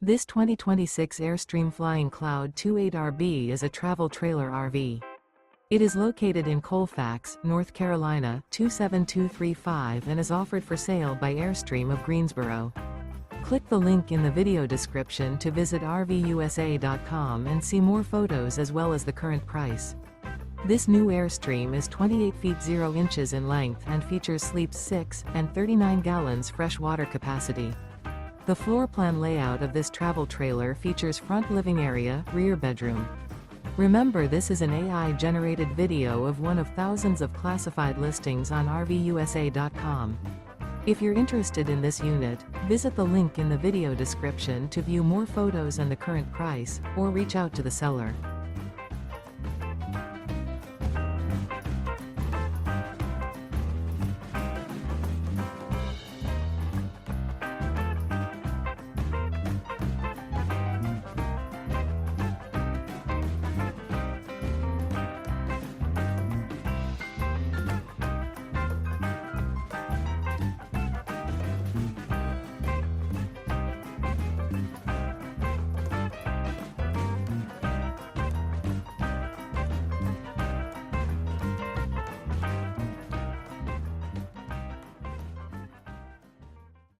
This 2026 Airstream Flying Cloud 28RB is a travel trailer RV. It is located in Colfax, North Carolina 27235 and is offered for sale by Airstream of Greensboro. Click the link in the video description to visit RVUSA.com and see more photos as well as the current price. This new Airstream is 28 feet 0 inches in length and features sleeps 6 and 39 gallons fresh water capacity. The floor plan layout of this travel trailer features front living area, rear bedroom. Remember, this is an AI-generated video of one of thousands of classified listings on RVUSA.com. If you're interested in this unit, visit the link in the video description to view more photos and the current price, or reach out to the seller.